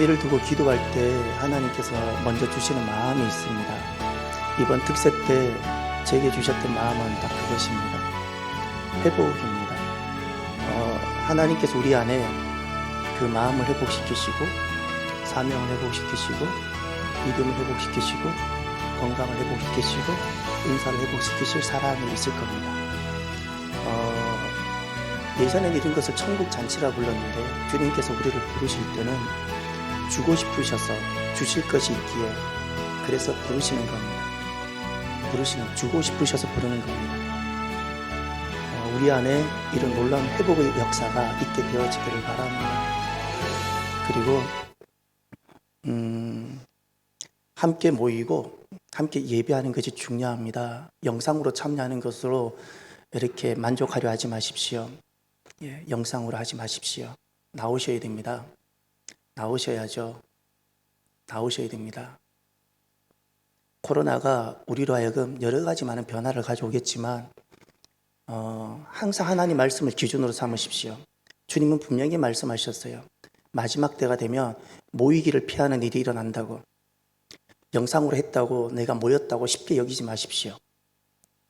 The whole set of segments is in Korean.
일을 두고 기도할 때 하나님께서 먼저 주시는 마음이 있습니다. 이번 특세 때 제게 주셨던 마음은 딱 그것입니다. 회복입니다. 하나님께서 우리 안에 그 마음을 회복시키시고, 사명을 회복시키시고, 믿음을 회복시키시고, 건강을 회복시키시고, 은사를 회복시키실 사람이 있을 겁니다. 예전에는 이런 것을 천국 잔치라 불렀는데, 주님께서 우리를 부르실 때는 주고 싶으셔서 주실 것이 있기에 그래서 부르시는 겁니다. 주고 싶으셔서 부르는 겁니다. 우리 안에 이런 놀라운 회복의 역사가 있게 되어지기를 바랍니다. 그리고 함께 모이고 함께 예배하는 것이 중요합니다. 영상으로 참여하는 것으로 이렇게 만족하려 하지 마십시오. 영상으로 하지 마십시오. 나오셔야 됩니다. 나오셔야죠. 나오셔야 됩니다. 코로나가 우리로 하여금 여러 가지 많은 변화를 가져오겠지만 항상 하나님 말씀을 기준으로 삼으십시오. 주님은 분명히 말씀하셨어요. 마지막 때가 되면 모이기를 피하는 일이 일어난다고. 영상으로 했다고 내가 모였다고 쉽게 여기지 마십시오.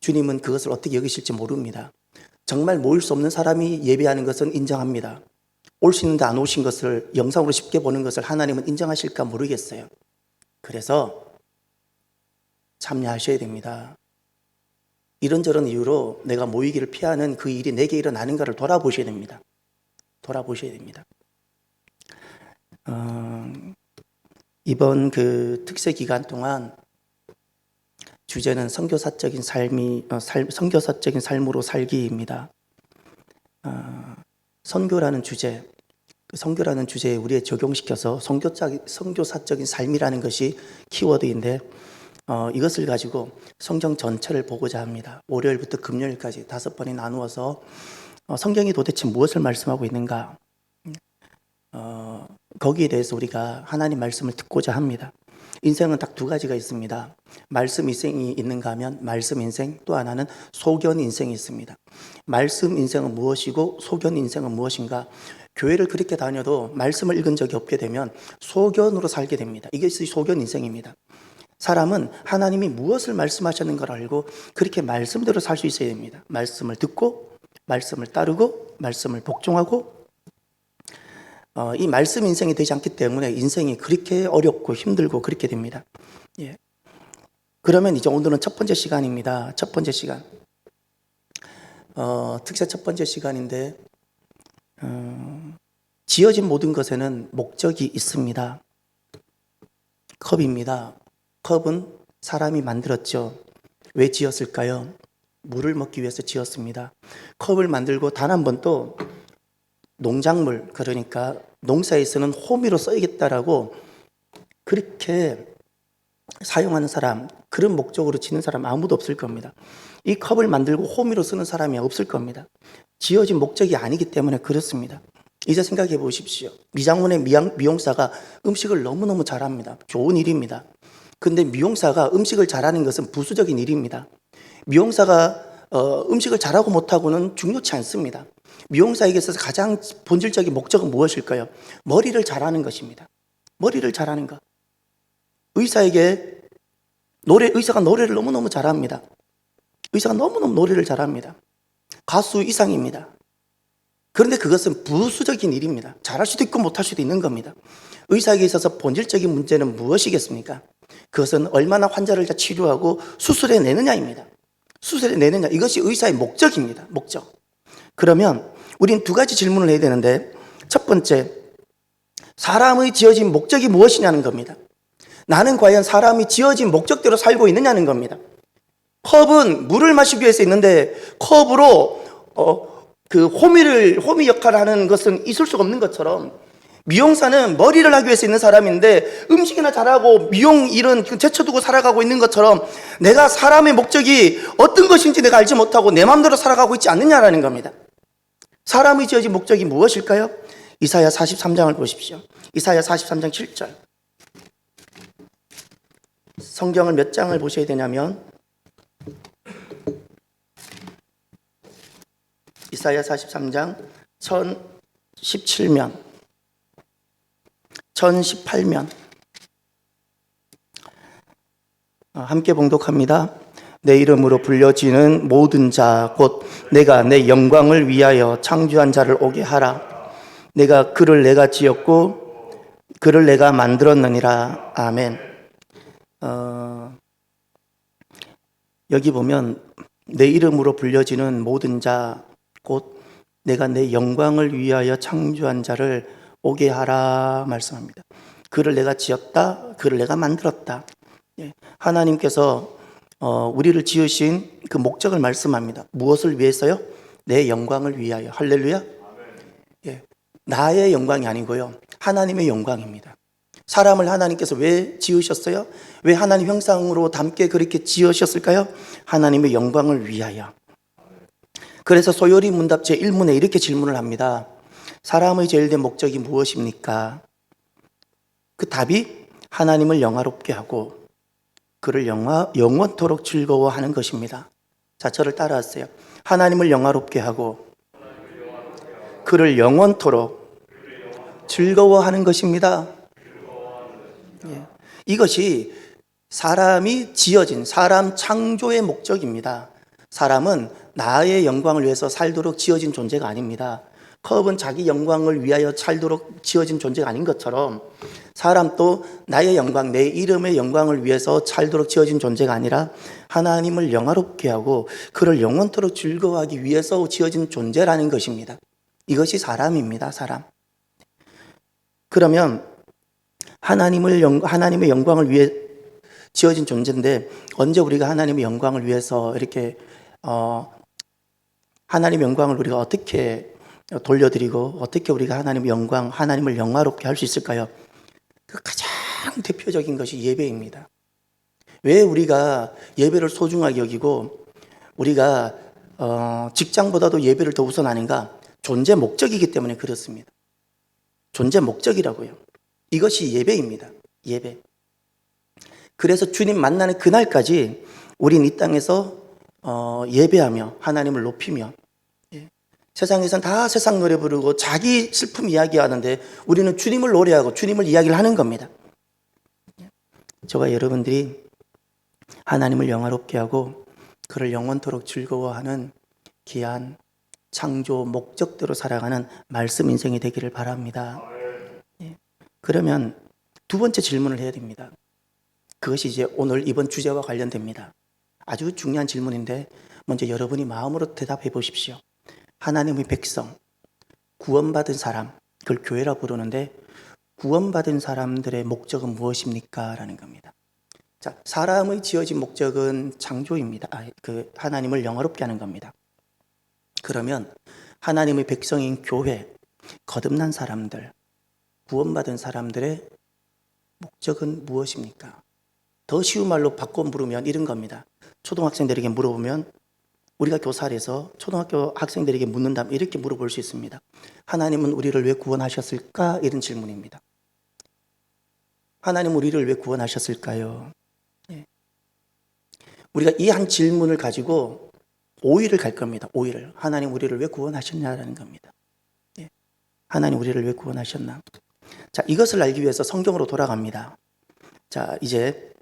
주님은 그것을 어떻게 여기실지 모릅니다. 정말 모일 수 없는 사람이 예배하는 것은 인정합니다. 올 수 있는데 안 오신 것을 영상으로 쉽게 보는 것을 하나님은 인정하실까 모르겠어요. 그래서 참여하셔야 됩니다. 이런저런 이유로 내가 모이기를 피하는 그 일이 내게 일어나는가를 돌아보셔야 됩니다. 돌아보셔야 됩니다. 이번 그 특세 기간 동안 주제는 선교사적인 삶으로 살기입니다. 선교라는 주제, 선교라는 주제에 우리에 적용시켜서 선교사적인 삶이라는 것이 키워드인데 이것을 가지고 성경 전체를 보고자 합니다. 월요일부터 금요일까지 5번에 나누어서 성경이 도대체 무엇을 말씀하고 있는가, 거기에 대해서 우리가 하나님 말씀을 듣고자 합니다. 인생은 딱 2가지가 있습니다. 말씀 인생이 있는가 하면 말씀 인생, 또 하나는 소견 인생이 있습니다. 말씀 인생은 무엇이고 소견 인생은 무엇인가? 교회를 그렇게 다녀도 말씀을 읽은 적이 없게 되면 소견으로 살게 됩니다. 이것이 소견 인생입니다. 사람은 하나님이 무엇을 말씀하셨는가를 알고 그렇게 말씀대로 살 수 있어야 됩니다. 말씀을 듣고 말씀을 따르고 말씀을 복종하고, 이 말씀 인생이 되지 않기 때문에 인생이 그렇게 어렵고 힘들고 그렇게 됩니다. 그러면 이제 오늘은 첫 번째 시간입니다. 첫 번째 시간. 특세 첫 번째 시간인데, 지어진 모든 것에는 목적이 있습니다. 컵입니다. 컵은 사람이 만들었죠. 왜 지었을까요? 물을 먹기 위해서 지었습니다. 컵을 만들고 단 한 번도 농작물, 그러니까 농사에 쓰는 호미로 써야겠다라고 그렇게 사용하는 사람, 그런 목적으로 지는 사람 아무도 없을 겁니다. 이 컵을 만들고 호미로 쓰는 사람이 없을 겁니다. 지어진 목적이 아니기 때문에 그렇습니다. 이제 생각해 보십시오. 미장원의 미용사가 음식을 너무너무 잘합니다. 좋은 일입니다. 근데 미용사가 음식을 잘하는 것은 부수적인 일입니다. 미용사가 음식을 잘하고 못하고는 중요치 않습니다. 미용사에게 있어서 가장 본질적인 목적은 무엇일까요? 머리를 잘하는 것입니다. 머리를 잘하는 것. 의사가 노래를 너무너무 잘합니다. 의사가 너무너무 노래를 잘합니다. 가수 이상입니다. 그런데 그것은 부수적인 일입니다. 잘할 수도 있고 못할 수도 있는 겁니다. 의사에게 있어서 본질적인 문제는 무엇이겠습니까? 그것은 얼마나 환자를 치료하고 수술해 내느냐입니다. 수술해 내느냐, 이것이 의사의 목적입니다. 목적. 그러면 우리는 2가지 질문을 해야 되는데, 첫 번째, 사람의 지어진 목적이 무엇이냐는 겁니다. 나는 과연 사람이 지어진 목적대로 살고 있느냐는 겁니다. 컵은 물을 마시기 위해서 있는데 컵으로 그 호미 역할을 하는 것은 있을 수가 없는 것처럼, 미용사는 머리를 하기 위해서 있는 사람인데 음식이나 잘하고 미용 일은 제쳐두고 살아가고 있는 것처럼, 내가 사람의 목적이 어떤 것인지 내가 알지 못하고 내 마음대로 살아가고 있지 않느냐라는 겁니다. 사람이 지어진 목적이 무엇일까요? 이사야 43장을 보십시오. 이사야 43장 7절. 성경을 몇 장을 보셔야 되냐면 이사야 43장 1017면 2018면 함께 봉독합니다. 내 이름으로 불려지는 모든 자 곧 내가 내 영광을 위하여 창조한 자를 오게 하라. 내가 그를 내가 지었고 그를 내가 만들었느니라. 아멘. 여기 보면 내 이름으로 불려지는 모든 자 곧 내가 내 영광을 위하여 창조한 자를 오게 하라 말씀합니다. 그를 내가 지었다. 그를 내가 만들었다. 하나님께서 우리를 지으신 그 목적을 말씀합니다. 무엇을 위해서요? 내 영광을 위하여. 할렐루야. 나의 영광이 아니고요, 하나님의 영광입니다. 사람을 하나님께서 왜 지으셨어요? 왜 하나님 형상으로 닮게 그렇게 지으셨을까요? 하나님의 영광을 위하여. 그래서 소요리 문답 제1문에 이렇게 질문을 합니다. 사람의 제일된 목적이 무엇입니까? 그 답이 하나님을 영화롭게 하고 그를 영원토록 즐거워하는 것입니다. 자, 저를 따라하세요. 하나님을 영화롭게 하고 그를 영원토록 즐거워하는 것입니다. 이것이 사람이 지어진 사람 창조의 목적입니다. 사람은 나의 영광을 위해서 살도록 지어진 존재가 아닙니다. 컵은 자기 영광을 위하여 살도록 지어진 존재가 아닌 것처럼 사람도 나의 영광, 내 이름의 영광을 위해서 살도록 지어진 존재가 아니라 하나님을 영화롭게 하고 그를 영원토록 즐거워하기 위해서 지어진 존재라는 것입니다. 이것이 사람입니다. 사람. 그러면 하나님의 영광을 위해 지어진 존재인데 언제 우리가 하나님의 영광을 위해서 이렇게 하나님의 영광을 우리가 어떻게 돌려드리고 어떻게 우리가 하나님의 영광, 하나님을 영화롭게 할 수 있을까요? 그 가장 대표적인 것이 예배입니다. 왜 우리가 예배를 소중하게 여기고 우리가 직장보다도 예배를 더 우선하는가? 존재 목적이기 때문에 그렇습니다. 존재 목적이라고요. 이것이 예배입니다. 예배. 그래서 주님 만나는 그날까지 우린 이 땅에서 예배하며 하나님을 높이며, 세상에선 다 세상 노래 부르고 자기 슬픔 이야기하는데 우리는 주님을 노래하고 주님을 이야기를 하는 겁니다. 저와 여러분들이 하나님을 영화롭게 하고 그를 영원토록 즐거워하는 귀한 창조 목적대로 살아가는 말씀 인생이 되기를 바랍니다. 그러면 두 번째 질문을 해야 됩니다. 그것이 이제 오늘 이번 주제와 관련됩니다. 아주 중요한 질문인데 먼저 여러분이 마음으로 대답해 보십시오. 하나님의 백성, 구원받은 사람, 그걸 교회라 부르는데 구원받은 사람들의 목적은 무엇입니까? 라는 겁니다. 자, 사람의 지어진 목적은 창조입니다. 하나님을 영화롭게 하는 겁니다. 그러면 하나님의 백성인 교회, 거듭난 사람들, 구원받은 사람들의 목적은 무엇입니까? 더 쉬운 말로 바꿔 물으면 이런 겁니다. 초등학생들에게 물어보면 우리가 교사에서 초등학교 학생들에게 묻는다면 이렇게 물어볼 수 있습니다. 하나님은 우리를 왜 구원하셨을까? 이런 질문입니다. 하나님은 우리를 왜 구원하셨을까요? 우리가 이 한 질문을 가지고 5일을 갈 겁니다. 5일을. 하나님 우리를 왜 구원하셨냐라는 겁니다. 하나님 우리를 왜 구원하셨나? 자, 이것을 알기 위해서 성경으로 돌아갑니다. 자, 이제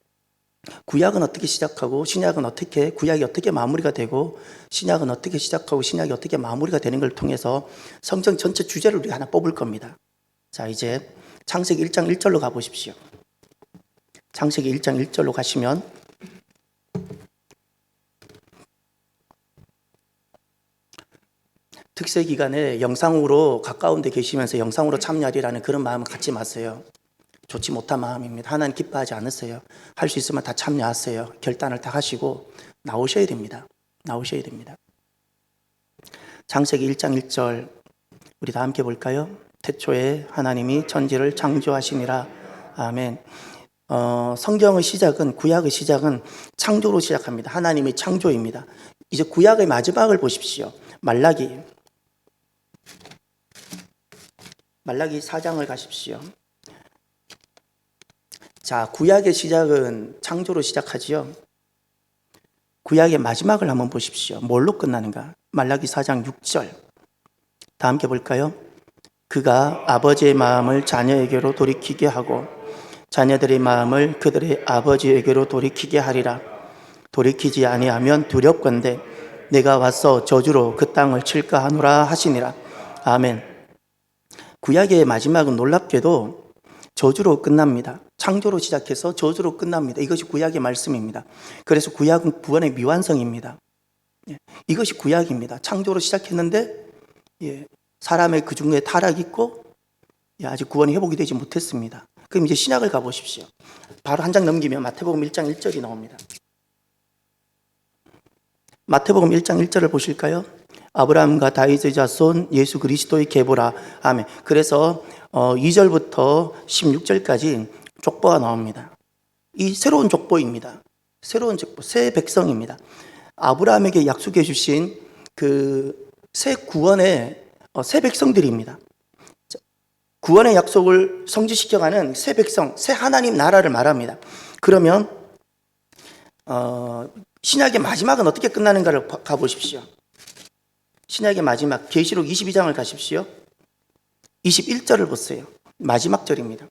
구약은 어떻게 시작하고 신약은 어떻게, 구약이 어떻게 마무리가 되고 신약은 어떻게 시작하고 신약이 어떻게 마무리가 되는 걸 통해서 성경 전체 주제를 우리가 하나 뽑을 겁니다. 자, 이제 창세기 1장 1절로 가보십시오. 창세기 1장 1절로 가시면 특세 기간에 영상으로 가까운 데 계시면서 영상으로 참여하리라는 그런 마음을 갖지 마세요. 좋지 못한 마음입니다. 하나님 기뻐하지 않으세요. 할 수 있으면 다 참여하세요. 결단을 다 하시고 나오셔야 됩니다. 나오셔야 됩니다. 창세기 1장 1절 우리 다 함께 볼까요? 태초에 하나님이 천지를 창조하시니라. 아멘. 성경의 시작은, 구약의 시작은 창조로 시작합니다. 하나님의 창조입니다. 이제 구약의 마지막을 보십시오. 말라기 4장을 가십시오. 자, 구약의 시작은 창조로 시작하지요. 구약의 마지막을 한번 보십시오. 뭘로 끝나는가? 말라기 4장 6절. 다 함께 볼까요? 그가 아버지의 마음을 자녀에게로 돌이키게 하고 자녀들의 마음을 그들의 아버지에게로 돌이키게 하리라. 돌이키지 아니하면 두렵건대 내가 와서 저주로 그 땅을 칠까 하노라 하시니라. 아멘. 구약의 마지막은 놀랍게도 저주로 끝납니다. 창조로 시작해서 저주로 끝납니다. 이것이 구약의 말씀입니다. 그래서 구약은 구원의 미완성입니다. 이것이 구약입니다. 창조로 시작했는데 사람의 그 중에 타락이 있고 아직 구원이 회복이 되지 못했습니다. 그럼 이제 신약을 가보십시오. 바로 한 장 넘기면 마태복음 1장 1절이 나옵니다. 마태복음 1장 1절을 보실까요? 아브라함과 다윗의 자손 예수 그리스도의 계보라. 아멘. 그래서 2절부터 16절까지 족보가 나옵니다. 이 새로운 족보입니다. 새로운 족보, 새 백성입니다. 아브라함에게 약속해 주신 그 새 구원의 새 백성들입니다. 구원의 약속을 성취시켜가는 새 백성, 새 하나님 나라를 말합니다. 그러면 신약의 마지막은 어떻게 끝나는가를 가보십시오. 신약의 마지막 계시록 22장을 가십시오. 21절을 보세요. 마지막 절입니다.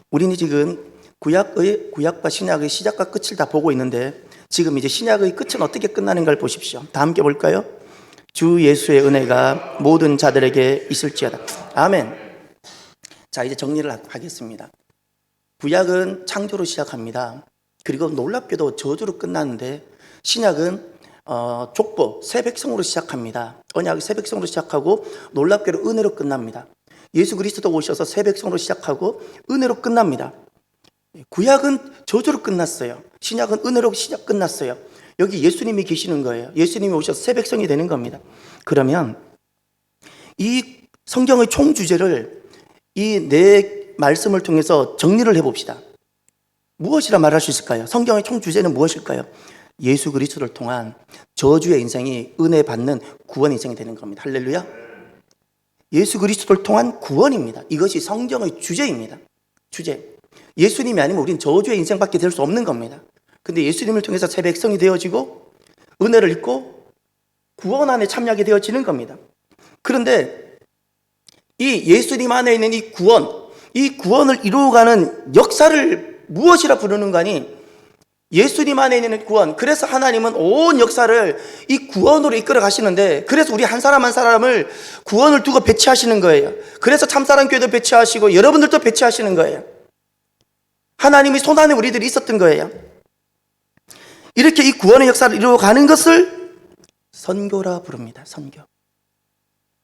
우리는 지금 구약과 신약의 시작과 끝을 다 보고 있는데 지금 이제 신약의 끝은 어떻게 끝나는가를 보십시오. 다 함께 볼까요? 주 예수의 은혜가 모든 자들에게 있을지어다. 아멘. 자, 이제 정리를 하겠습니다. 구약은 창조로 시작합니다. 그리고 놀랍게도 저주로 끝나는데 신약은 족보, 새 백성으로 시작합니다. 언약의 새 백성으로 시작하고 놀랍게도 은혜로 끝납니다. 예수 그리스도 오셔서 새 백성으로 시작하고 은혜로 끝납니다. 구약은 저주로 끝났어요. 신약은 은혜로 끝났어요. 여기 예수님이 계시는 거예요. 예수님이 오셔서 새 백성이 되는 겁니다. 그러면 이 성경의 총 주제를 이 네 말씀을 통해서 정리를 해봅시다. 무엇이라 말할 수 있을까요? 성경의 총 주제는 무엇일까요? 예수 그리스도를 통한 저주의 인생이 은혜 받는 구원 인생이 되는 겁니다. 할렐루야. 예수 그리스도를 통한 구원입니다. 이것이 성경의 주제입니다. 주제. 예수님이 아니면 우리는 저주의 인생밖에 될 수 없는 겁니다. 근데 예수님을 통해서 새 백성이 되어지고 은혜를 입고 구원 안에 참여하게 되어지는 겁니다. 그런데 이 예수님 안에 있는 이 구원을 이루어가는 역사를 무엇이라 부르는 거니? 예수님 안에 있는 구원. 그래서 하나님은 온 역사를 이 구원으로 이끌어 가시는데, 그래서 우리 한 사람 한 사람을 구원을 두고 배치하시는 거예요. 그래서 참사랑 교회도 배치하시고 여러분들도 배치하시는 거예요. 하나님이 손안에 우리들이 있었던 거예요. 이렇게 이 구원의 역사를 이루어가는 것을 선교라 부릅니다. 선교.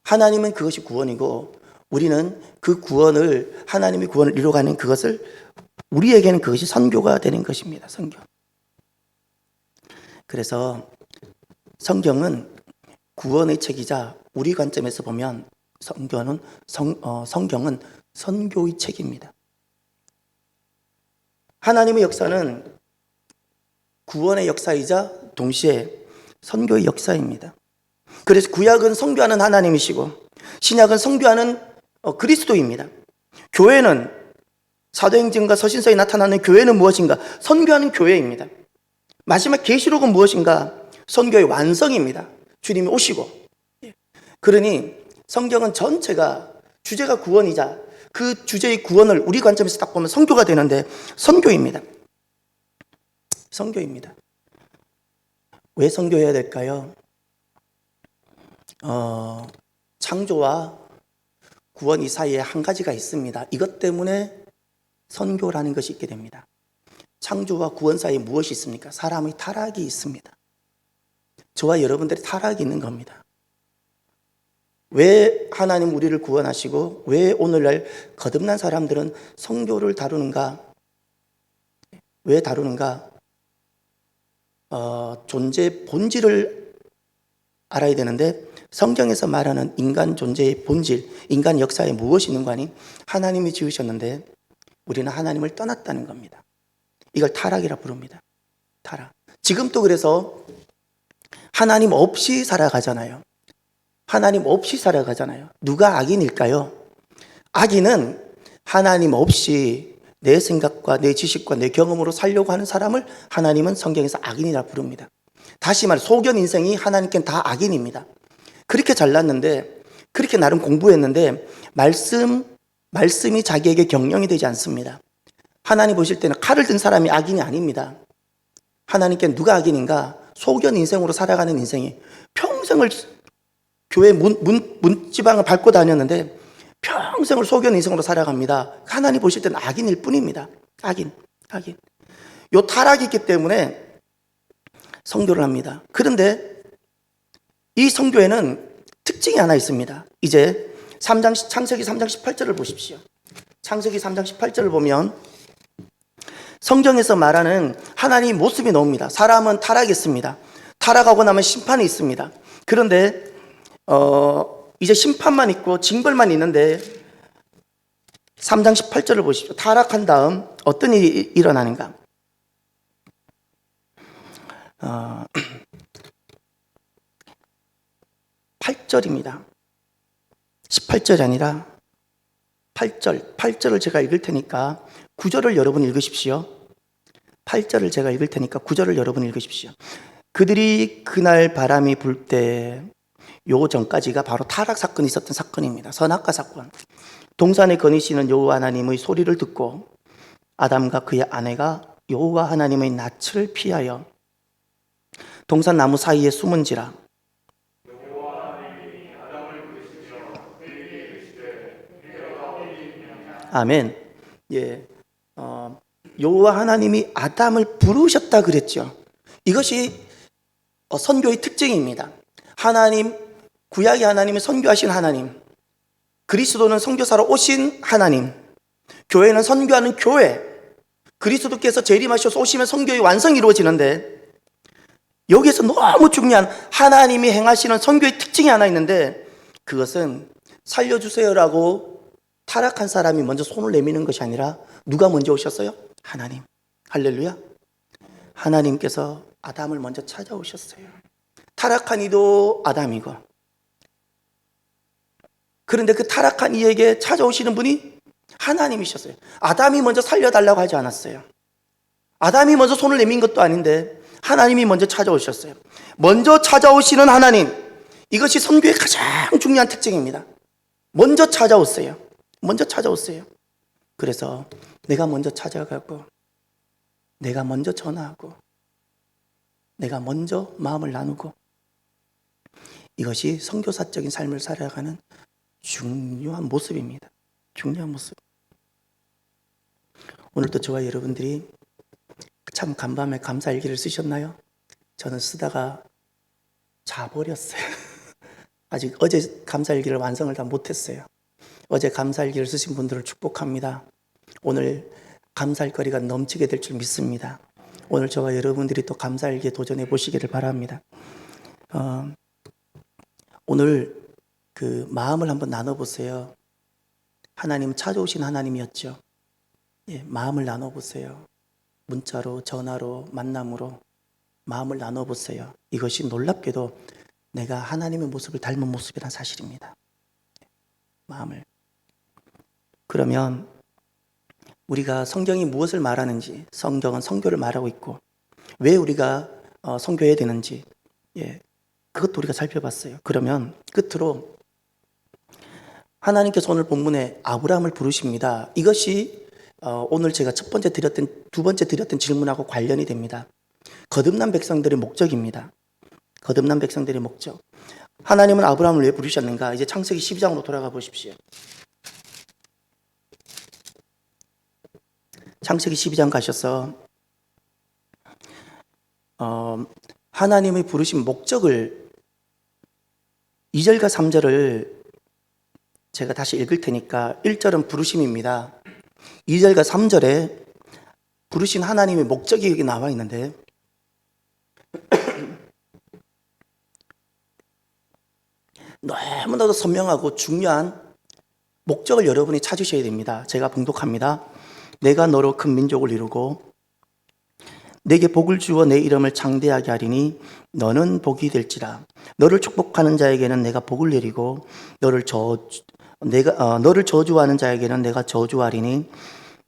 하나님은 그것이 구원이고 우리는 그 구원을, 하나님이 구원을 이루어가는 그것을, 우리에게는 그것이 선교가 되는 것입니다. 선교. 그래서 성경은 구원의 책이자 우리 관점에서 보면 성경은 선교의 책입니다. 하나님의 역사는 구원의 역사이자 동시에 선교의 역사입니다. 그래서 구약은 선교하는 하나님이시고 신약은 선교하는 그리스도입니다. 교회는, 사도행전과 서신서에 나타나는 교회는 무엇인가? 선교하는 교회입니다. 마지막 계시록은 무엇인가? 선교의 완성입니다. 주님이 오시고. 그러니 성경은 전체가 주제가 구원이자 그 주제의 구원을 우리 관점에서 딱 보면 선교가 되는데 선교입니다. 선교입니다. 왜 선교해야 될까요? 창조와 구원 이 사이에 한 가지가 있습니다. 이것 때문에 선교라는 것이 있게 됩니다. 창조와 구원 사이에 무엇이 있습니까? 사람의 타락이 있습니다. 저와 여러분들의 타락이 있는 겁니다. 왜 하나님 우리를 구원하시고 왜 오늘날 거듭난 사람들은 선교를 다루는가? 왜 다루는가? 존재의 본질을 알아야 되는데 성경에서 말하는 인간 존재의 본질, 인간 역사에 무엇이 있는 거 아니? 하나님이 지으셨는데 우리는 하나님을 떠났다는 겁니다. 이걸 타락이라 부릅니다. 타락. 지금도 그래서 하나님 없이 살아가잖아요. 하나님 없이 살아가잖아요. 누가 악인일까요? 악인은 하나님 없이 내 생각과 내 지식과 내 경험으로 살려고 하는 사람을 하나님은 성경에서 악인이라 부릅니다. 다시 말해 소견 인생이 하나님께는 다 악인입니다. 그렇게 잘났는데, 그렇게 나름 공부했는데 말씀이 자기에게 경영이 되지 않습니다. 하나님 보실 때는 칼을 든 사람이 악인이 아닙니다. 하나님께는 누가 악인인가? 소견 인생으로 살아가는 인생이 평생을 교회 문지방을 밟고 다녔는데 평생을 소견 인생으로 살아갑니다. 하나님 보실 때는 악인일 뿐입니다. 악인. 요 타락이 있기 때문에 선교를 합니다. 그런데 이 선교에는 특징이 하나 있습니다. 이제 창세기 3장 18절을 보십시오. 창세기 3장 18절을 보면 성경에서 말하는 하나님의 모습이 나옵니다. 사람은 타락했습니다. 타락하고 나면 심판이 있습니다. 그런데 이제 심판만 있고 징벌만 있는데 3장 18절을 보십시오. 타락한 다음 어떤 일이 일어나는가? 8절입니다. 18절이 아니라 8절을 제가 읽을 테니까 9절을 여러분 읽으십시오. 8절을 제가 읽을 테니까 9절을 여러분 읽으십시오. 그들이 그날 바람이 불 때, 요 전까지가 바로 타락 사건이 있었던 사건입니다. 선악과 사건. 동산에 거니시는 여호와 하나님의 소리를 듣고 아담과 그의 아내가 여호와 하나님의 낯을 피하여 동산 나무 사이에 숨은지라. 아멘. 예, 여호와 하나님이 아담을 부르셨다 그랬죠. 이것이 선교의 특징입니다. 하나님, 구약의 하나님은 선교하신 하나님, 그리스도는 선교사로 오신 하나님, 교회는 선교하는 교회, 그리스도께서 재림하셔서 오시면 선교의 완성이 이루어지는데, 여기에서 너무 중요한 하나님이 행하시는 선교의 특징이 하나 있는데, 그것은 살려주세요라고 타락한 사람이 먼저 손을 내미는 것이 아니라 누가 먼저 오셨어요? 하나님. 할렐루야. 하나님께서 아담을 먼저 찾아오셨어요. 타락한 이도 아담이고, 그런데 그 타락한 이에게 찾아오시는 분이 하나님이셨어요. 아담이 먼저 살려달라고 하지 않았어요. 아담이 먼저 손을 내민 것도 아닌데 하나님이 먼저 찾아오셨어요. 먼저 찾아오시는 하나님, 이것이 선교의 가장 중요한 특징입니다. 먼저 찾아오세요. 그래서 내가 먼저 찾아가고, 내가 먼저 전화하고, 내가 먼저 마음을 나누고, 이것이 선교사적인 삶을 살아가는 중요한 모습입니다. 중요한 모습. 오늘도 저와 여러분들이 참 간밤에 감사일기를 쓰셨나요? 저는 쓰다가 자버렸어요. 아직 어제 감사일기를 완성을 다 못했어요. 어제 감사일기를 쓰신 분들을 축복합니다. 오늘 감사할 거리가 넘치게 될 줄 믿습니다. 오늘 저와 여러분들이 또 감사일기에 도전해 보시기를 바랍니다. 오늘 그 마음을 한번 나눠보세요. 하나님 찾아오신 하나님이었죠. 예, 마음을 나눠보세요. 문자로, 전화로, 만남으로 마음을 나눠보세요. 이것이 놀랍게도 내가 하나님의 모습을 닮은 모습이란 사실입니다. 마음을. 그러면 우리가 성경이 무엇을 말하는지, 성경은 선교를 말하고 있고 왜 우리가 선교해야 되는지, 예, 그것도 우리가 살펴봤어요. 그러면 끝으로 하나님께서 오늘 본문에 아브라함을 부르십니다. 이것이 오늘 제가 두 번째 드렸던 질문하고 관련이 됩니다. 거듭난 백성들의 목적입니다. 거듭난 백성들의 목적. 하나님은 아브라함을 왜 부르셨는가? 이제 창세기 12장으로 돌아가 보십시오. 창세기 12장 가셔서 하나님의 부르신 목적을 2절과 3절을 제가 다시 읽을 테니까 1절은 부르심입니다. 2절과 3절에 부르신 하나님의 목적이 여기 나와 있는데 너무나도 선명하고 중요한 목적을 여러분이 찾으셔야 됩니다. 제가 봉독합니다. 내가 너로 큰 민족을 이루고 내게 복을 주어 내 이름을 창대하게 하리니 너는 복이 될지라. 너를 축복하는 자에게는 내가 복을 내리고 너를 저주하는 자에게는 내가 저주하리니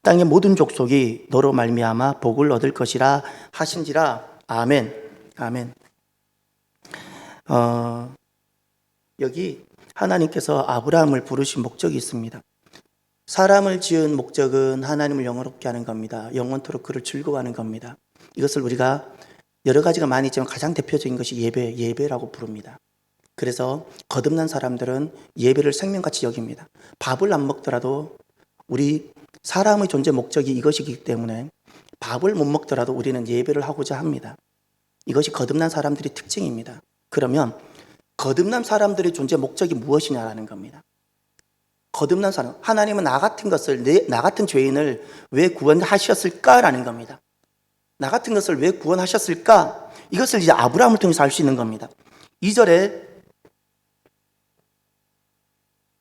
땅의 모든 족속이 너로 말미암아 복을 얻을 것이라 하신지라. 아멘. 아멘. 여기 하나님께서 아브라함을 부르신 목적이 있습니다. 사람을 지은 목적은 하나님을 영원롭게 하는 겁니다. 영원토록 그를 즐거워하는 겁니다. 이것을 우리가 여러 가지가 많이 있지만 가장 대표적인 것이 예배라고 부릅니다. 그래서 거듭난 사람들은 예배를 생명같이 여깁니다. 밥을 안 먹더라도 우리 사람의 존재 목적이 이것이기 때문에 밥을 못 먹더라도 우리는 예배를 하고자 합니다. 이것이 거듭난 사람들의 특징입니다. 그러면 거듭난 사람들의 존재 목적이 무엇이냐라는 겁니다. 거듭난 사람, 하나님은 나 같은 것을, 나 같은 죄인을 왜 구원하셨을까라는 겁니다. 나 같은 것을 왜 구원하셨을까? 이것을 이제 아브라함을 통해서 알 수 있는 겁니다. 2절에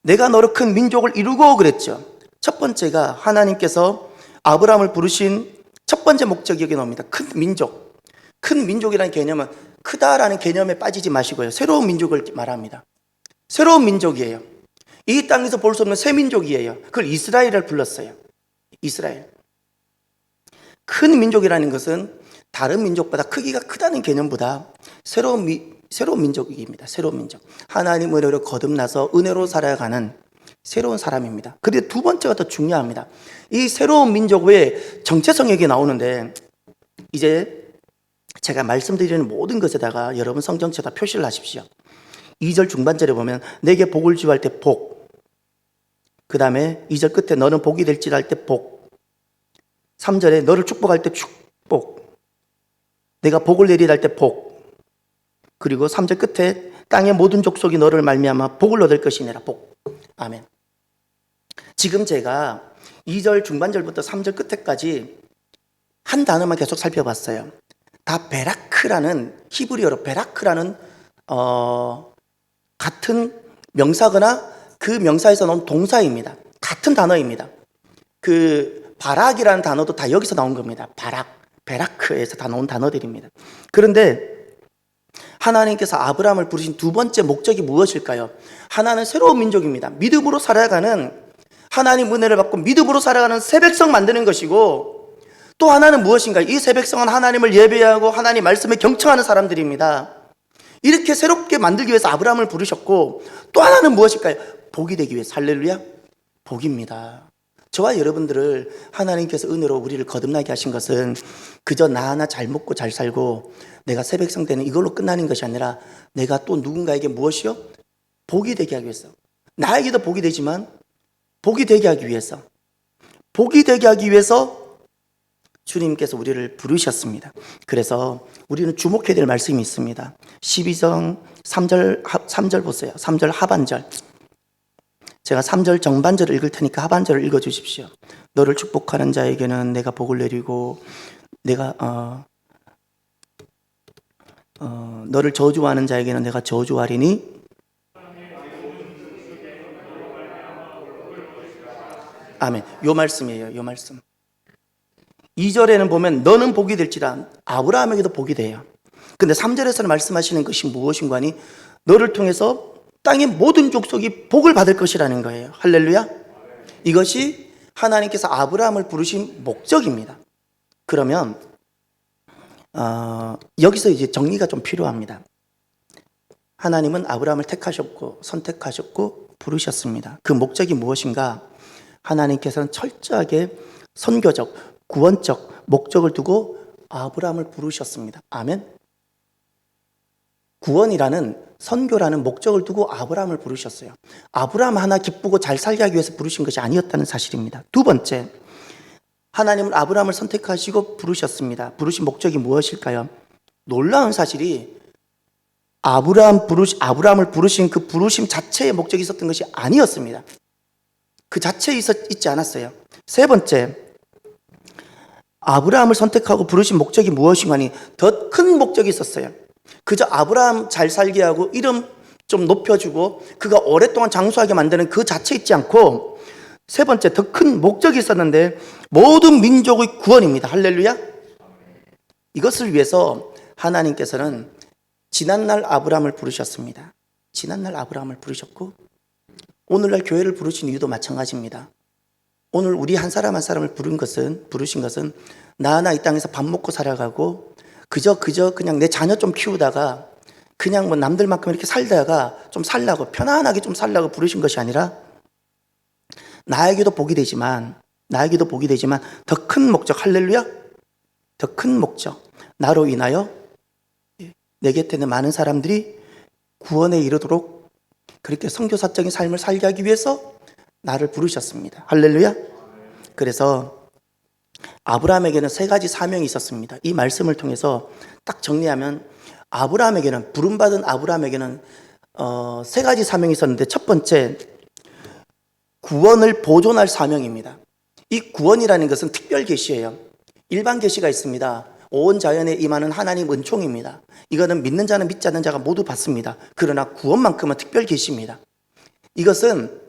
내가 너로 큰 민족을 이루고 그랬죠. 첫 번째가 하나님께서 아브라함을 부르신 첫 번째 목적이 여기 나옵니다. 큰 민족. 큰 민족이라는 개념은 크다라는 개념에 빠지지 마시고요. 새로운 민족을 말합니다. 새로운 민족이에요. 이 땅에서 볼 수 없는 새 민족이에요. 그걸 이스라엘을 불렀어요. 이스라엘. 큰 민족이라는 것은 다른 민족보다 크기가 크다는 개념보다 새로운 민족입니다. 새로운 민족. 하나님 은혜로 거듭나서 은혜로 살아가는 새로운 사람입니다. 그런데 두 번째가 더 중요합니다. 이 새로운 민족 외에 정체성 얘기 나오는데 이제 제가 말씀드리는 모든 것에다가 여러분 성경책에다 표시를 하십시오. 2절 중반절에 보면 내게 복을 주할 때 복, 그 다음에 2절 끝에 너는 복이 될지라 할 때 복, 3절에 너를 축복할 때 축복, 내가 복을 내리라 할 때 복, 그리고 3절 끝에 땅의 모든 족속이 너를 말미암아 복을 얻을 것이니라 복. 아멘. 지금 제가 2절 중반절부터 3절 끝에까지 한 단어만 계속 살펴봤어요. 다 베라크라는, 히브리어로 베라크라는 같은 명사거나 그 명사에서 나온 동사입니다. 같은 단어입니다. 그 바락이라는 단어도 다 여기서 나온 겁니다. 베라크에서 다 나온 단어들입니다. 그런데 하나님께서 아브라함을 부르신 두 번째 목적이 무엇일까요? 하나는 새로운 민족입니다. 믿음으로 살아가는, 하나님 은혜를 받고 믿음으로 살아가는 새 백성 만드는 것이고, 또 하나는 무엇인가요? 이 새 백성은 하나님을 예배하고 하나님 말씀에 경청하는 사람들입니다. 이렇게 새롭게 만들기 위해서 아브라함을 부르셨고, 또 하나는 무엇일까요? 복이 되기 위해서. 할렐루야. 복입니다. 저와 여러분들을 하나님께서 은혜로 우리를 거듭나게 하신 것은 그저 나 하나 잘 먹고 잘 살고 내가 새 백성 되는 이걸로 끝나는 것이 아니라 내가 또 누군가에게 무엇이요? 복이 되게 하기 위해서. 나에게도 복이 되지만 복이 되게 하기 위해서, 복이 되게 하기 위해서 주님께서 우리를 부르셨습니다. 그래서 우리는 주목해야 될 말씀이 있습니다. 12장 3절 보세요. 3절 하반절. 제가 3절 정반절을 읽을 테니까 하반절을 읽어주십시오. 너를 축복하는 자에게는 내가 복을 내리고 내가 너를 저주하는 자에게는 내가 저주하리니 아멘. 요 말씀이에요. 요 말씀. 2절에는 보면 너는 복이 될지라, 아브라함에게도 복이 돼요. 근데 3절에서는 말씀하시는 것이 무엇인가 하니 너를 통해서 땅의 모든 족속이 복을 받을 것이라는 거예요. 할렐루야. 이것이 하나님께서 아브라함을 부르신 목적입니다. 그러면 여기서 이제 정리가 좀 필요합니다. 하나님은 아브라함을 택하셨고 선택하셨고 부르셨습니다. 그 목적이 무엇인가? 하나님께서는 철저하게 선교적, 구원적 목적을 두고 아브라함을 부르셨습니다. 아멘. 구원이라는, 선교라는 목적을 두고 아브라함을 부르셨어요. 아브라함 하나 기쁘고 잘 살게 하기 위해서 부르신 것이 아니었다는 사실입니다. 두 번째, 하나님은 아브라함을 선택하시고 부르셨습니다. 부르신 목적이 무엇일까요? 놀라운 사실이 아브라함을 부르신 그 부르심 자체의 목적이 있었던 것이 아니었습니다. 그 자체에 있지 않았어요. 세 번째, 아브라함을 선택하고 부르신 목적이 무엇인가 하니 더 큰 목적이 있었어요. 그저 아브라함 잘 살게 하고 이름 좀 높여주고 그가 오랫동안 장수하게 만드는 그 자체에 있지 않고, 세 번째 더 큰 목적이 있었는데 모든 민족의 구원입니다. 할렐루야. 이것을 위해서 하나님께서는 지난날 아브라함을 부르셨습니다. 지난날 아브라함을 부르셨고 오늘날 교회를 부르신 이유도 마찬가지입니다. 오늘 우리 한 사람 한 사람을 부르신 것은 나 하나 이 땅에서 밥 먹고 살아가고 그저 그냥 내 자녀 좀 키우다가 그냥 뭐 남들만큼 이렇게 살다가 좀 살라고, 편안하게 좀 살라고 부르신 것이 아니라 나에게도 복이 되지만 더 큰 목적, 할렐루야, 더 큰 목적, 나로 인하여 내 곁에 있는 많은 사람들이 구원에 이르도록 그렇게 선교사적인 삶을 살게 하기 위해서 나를 부르셨습니다. 할렐루야. 그래서 아브라함에게는 3가지 사명이 있었습니다. 이 말씀을 통해서 딱 정리하면 아브라함에게는, 부름받은 아브라함에게는 3가지 사명이 있었는데, 첫 번째, 구원을 보존할 사명입니다. 이 구원이라는 것은 특별 계시예요. 일반 계시가 있습니다. 온 자연에 임하는 하나님 은총입니다. 이거는 믿는 자는 믿지 않는 자가 모두 받습니다. 그러나 구원만큼은 특별 계시입니다. 이것은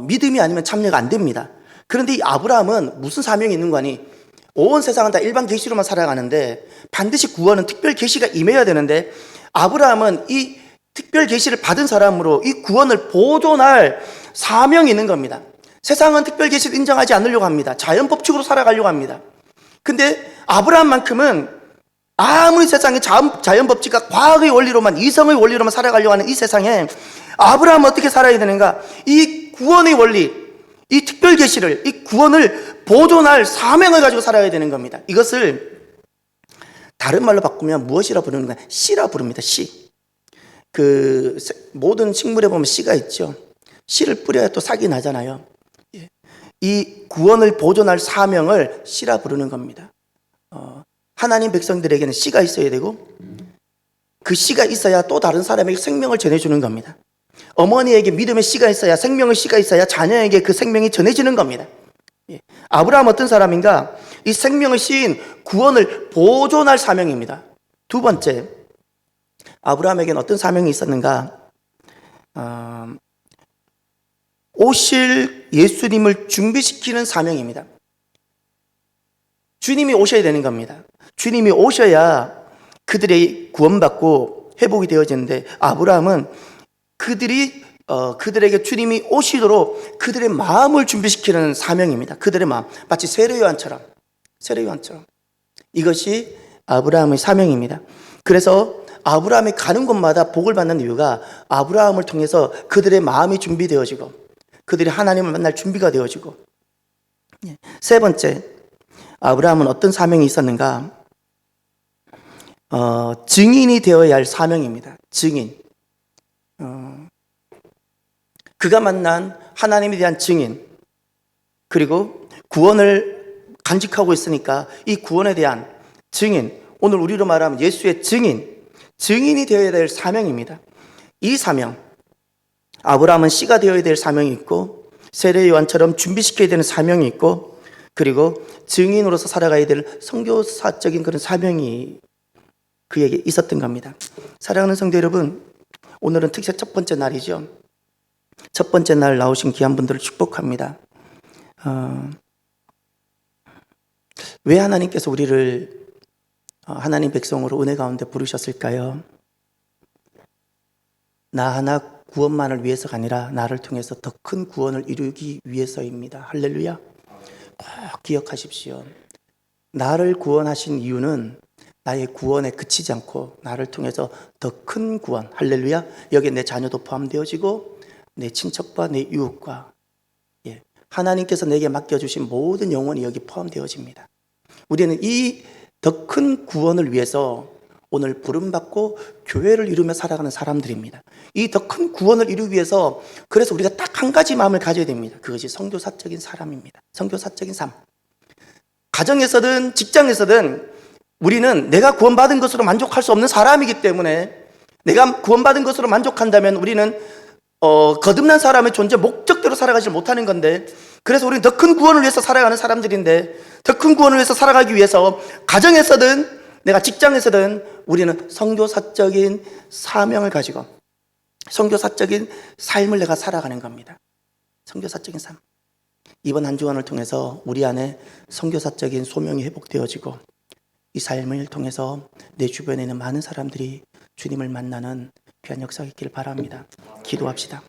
믿음이 아니면 참여가 안 됩니다. 그런데 이 아브라함은 무슨 사명이 있는 거니? 온 세상은 다 일반 계시로만 살아가는데 반드시 구원은 특별 계시가 임해야 되는데, 아브라함은 이 특별 계시를 받은 사람으로 이 구원을 보존할 사명이 있는 겁니다. 세상은 특별 계시를 인정하지 않으려고 합니다. 자연 법칙으로 살아가려고 합니다. 근데 아브라함만큼은 아무리 세상에 자연 법칙과 과학의 원리로만, 이성의 원리로만 살아가려고 하는 이 세상에 아브라함은 어떻게 살아야 되는가? 이 구원의 원리, 이 특별 계시를, 이 구원을 보존할 사명을 가지고 살아야 되는 겁니다. 이것을 다른 말로 바꾸면 무엇이라 부르는가? 씨라 부릅니다. 씨. 모든 식물에 보면 씨가 있죠. 씨를 뿌려야 또 싹이 나잖아요. 이 구원을 보존할 사명을 씨라 부르는 겁니다. 하나님 백성들에게는 씨가 있어야 되고, 그 씨가 있어야 또 다른 사람에게 생명을 전해주는 겁니다. 어머니에게 믿음의 씨가 있어야, 생명의 씨가 있어야 자녀에게 그 생명이 전해지는 겁니다. 아브라함 어떤 사람인가? 이 생명의 씨인 구원을 보존할 사명입니다. 두 번째, 아브라함에게는 어떤 사명이 있었는가? 오실 예수님을 준비시키는 사명입니다. 주님이 오셔야 되는 겁니다. 주님이 오셔야 그들이 구원받고 회복이 되어지는데, 아브라함은 그들에게 주님이 오시도록 그들의 마음을 준비시키는 사명입니다. 그들의 마음, 마치 세례 요한처럼 이것이 아브라함의 사명입니다. 그래서 아브라함이 가는 곳마다 복을 받는 이유가 아브라함을 통해서 그들의 마음이 준비되어지고 그들이 하나님을 만날 준비가 되어지고. 세 번째, 아브라함은 어떤 사명이 있었는가? 증인이 되어야 할 사명입니다. 증인. 그가 만난 하나님에 대한 증인, 그리고 구원을 간직하고 있으니까 이 구원에 대한 증인, 오늘 우리로 말하면 예수의 증인이 되어야 될 사명입니다. 이 사명, 아브라함은 씨가 되어야 될 사명이 있고, 세례 요한처럼 준비시켜야 되는 사명이 있고, 그리고 증인으로서 살아가야 될 선교사적인 그런 사명이 그에게 있었던 겁니다. 사랑하는 성도 여러분, 오늘은 특세 첫 번째 날이죠. 첫 번째 날 나오신 귀한 분들을 축복합니다. 왜 하나님께서 우리를 하나님 백성으로 은혜 가운데 부르셨을까요? 나 하나 구원만을 위해서가 아니라 나를 통해서 더 큰 구원을 이루기 위해서입니다. 할렐루야. 꼭 기억하십시오. 나를 구원하신 이유는 나의 구원에 그치지 않고 나를 통해서 더 큰 구원, 할렐루야. 여기에 내 자녀도 포함되어지고 내 친척과 내 이웃과, 하나님께서 내게 맡겨주신 모든 영혼이 여기 포함되어집니다. 우리는 이 더 큰 구원을 위해서 오늘 부름받고 교회를 이루며 살아가는 사람들입니다. 이 더 큰 구원을 이루기 위해서, 그래서 우리가 딱 한 가지 마음을 가져야 됩니다. 그것이 선교사적인 사람입니다. 선교사적인 삶. 가정에서든 직장에서든 우리는 내가 구원받은 것으로 만족할 수 없는 사람이기 때문에, 내가 구원받은 것으로 만족한다면 우리는 거듭난 사람의 존재 목적대로 살아가지 못하는 건데, 그래서 우리는 더 큰 구원을 위해서 살아가는 사람들인데, 더 큰 구원을 위해서 살아가기 위해서 가정에서든 내가 직장에서든 우리는 선교사적인 사명을 가지고 선교사적인 삶을 내가 살아가는 겁니다. 선교사적인 삶. 이번 한 주간을 통해서 우리 안에 선교사적인 소명이 회복되어지고, 이 삶을 통해서 내 주변에 있는 많은 사람들이 주님을 만나는 귀한 역사가 있기를 바랍니다. 기도합시다.